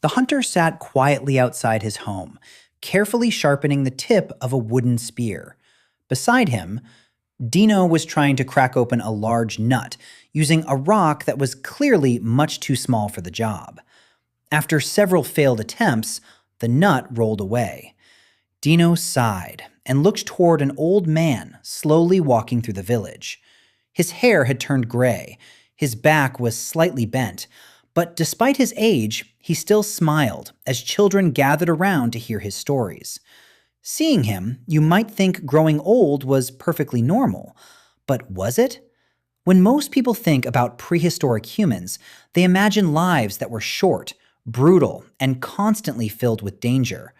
The hunter sat quietly outside his home, carefully sharpening the tip of a wooden spear. Beside him, Dino was trying to crack open a large nut, using a rock that was clearly much too small for the job. After several failed attempts, the nut rolled away. Dino sighed and looked toward an old man slowly walking through the village. His hair had turned gray, his back was slightly bent, but despite his age, he still smiled as children gathered around to hear his stories. Seeing him, you might think growing old was perfectly normal. But was it? When most people think about prehistoric humans, they imagine lives that were short, brutal, and constantly filled with danger.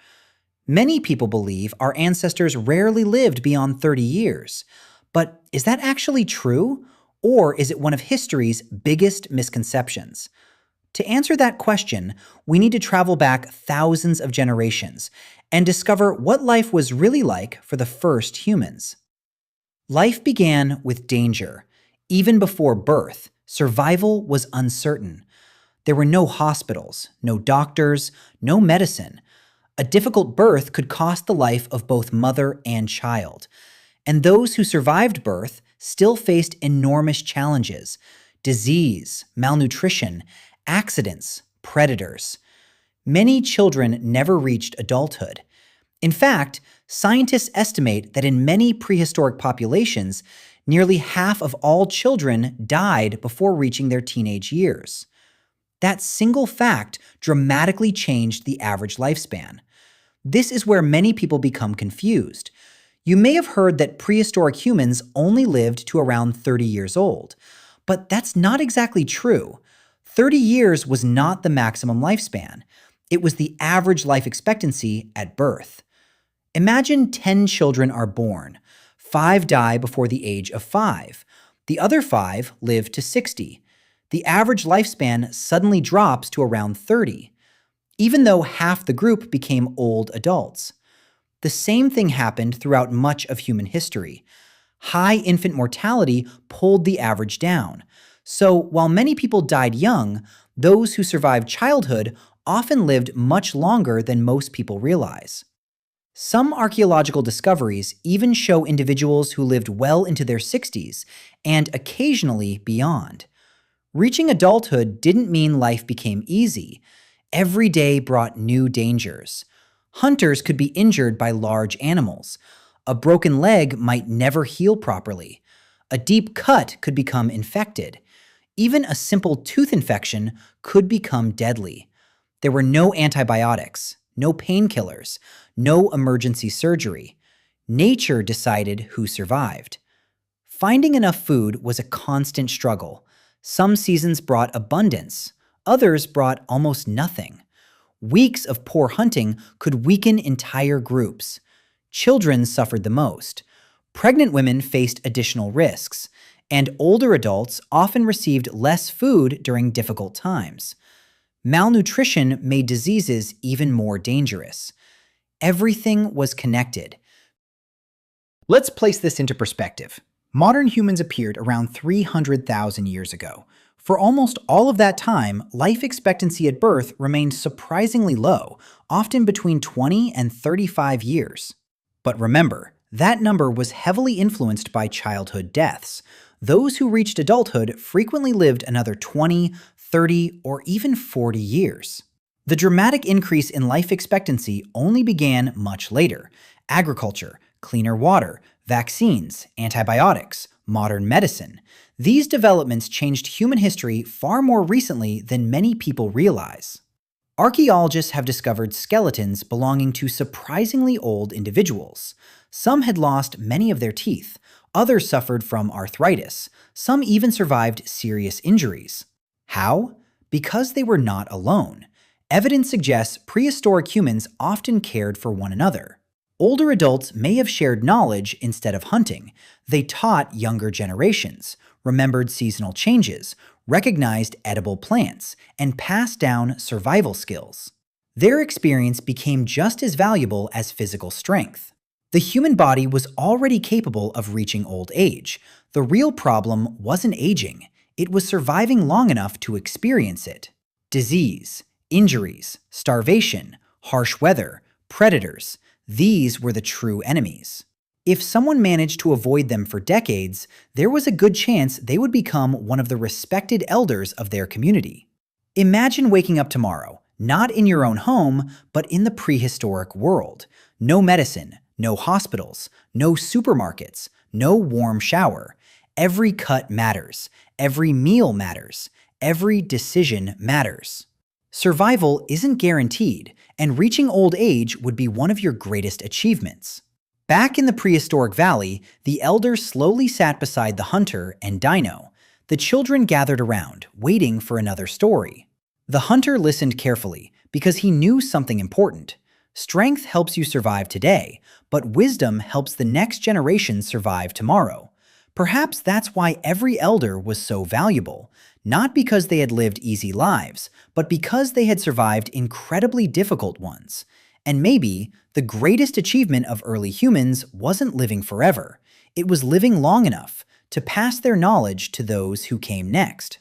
Many people believe our ancestors rarely lived beyond 30 years. But is that actually true? Or is it one of history's biggest misconceptions? To answer that question, we need to travel back thousands of generations and discover what life was really like for the first humans. Life began with danger. Even before birth, survival was uncertain. There were no hospitals, no doctors, no medicine. A difficult birth could cost the life of both mother and child. And those who survived birth still faced enormous challenges: disease, malnutrition, accidents, predators. Many children never reached adulthood. In fact, scientists estimate that in many prehistoric populations, nearly half of all children died before reaching their teenage years. That single fact dramatically changed the average lifespan. This is where many people become confused. You may have heard that prehistoric humans only lived to around 30 years old, but that's not exactly true. 30 years was not the maximum lifespan. It was the average life expectancy at birth. Imagine 10 children are born. 5 die before the age of 5. The other 5 live to 60. The average lifespan suddenly drops to around 30, even though half the group became old adults. The same thing happened throughout much of human history. High infant mortality pulled the average down. So while many people died young, those who survived childhood often lived much longer than most people realize. Some archaeological discoveries even show individuals who lived well into their 60s and occasionally beyond. Reaching adulthood didn't mean life became easy. Every day brought new dangers. Hunters could be injured by large animals. A broken leg might never heal properly. A deep cut could become infected. Even a simple tooth infection could become deadly. There were no antibiotics, no painkillers, no emergency surgery. Nature decided who survived. Finding enough food was a constant struggle. Some seasons brought abundance. Others brought almost nothing. Weeks of poor hunting could weaken entire groups. Children suffered the most. Pregnant women faced additional risks. And older adults often received less food during difficult times. Malnutrition made diseases even more dangerous. Everything was connected. Let's place this into perspective. Modern humans appeared around 300,000 years ago. For almost all of that time, life expectancy at birth remained surprisingly low, often between 20 and 35 years. But remember, that number was heavily influenced by childhood deaths. Those who reached adulthood frequently lived another 20, 30, or even 40 years. The dramatic increase in life expectancy only began much later. Agriculture, cleaner water, vaccines, antibiotics, modern medicine. These developments changed human history far more recently than many people realize. Archaeologists have discovered skeletons belonging to surprisingly old individuals. Some had lost many of their teeth. Others suffered from arthritis. Some even survived serious injuries. How? Because they were not alone. Evidence suggests prehistoric humans often cared for one another. Older adults may have shared knowledge instead of hunting. They taught younger generations, remembered seasonal changes, recognized edible plants, and passed down survival skills. Their experience became just as valuable as physical strength. The human body was already capable of reaching old age. The real problem wasn't aging. It was surviving long enough to experience it. Disease, Injuries, starvation, harsh weather, predators, these were the true enemies. If someone managed to avoid them for decades, there was a good chance they would become one of the respected elders of their community. Imagine waking up tomorrow, not in your own home, but in the prehistoric world. No medicine, no hospitals, no supermarkets, no warm shower. Every cut matters. Every meal matters. Every decision matters. Survival isn't guaranteed, and reaching old age would be one of your greatest achievements. Back in the prehistoric valley, the elders slowly sat beside the hunter and Dino. The children gathered around, waiting for another story. The hunter listened carefully because he knew something important. Strength helps you survive today, but wisdom helps the next generation survive tomorrow. Perhaps that's why every elder was so valuable, not because they had lived easy lives, but because they had survived incredibly difficult ones. And maybe the greatest achievement of early humans wasn't living forever. It was living long enough to pass their knowledge to those who came next.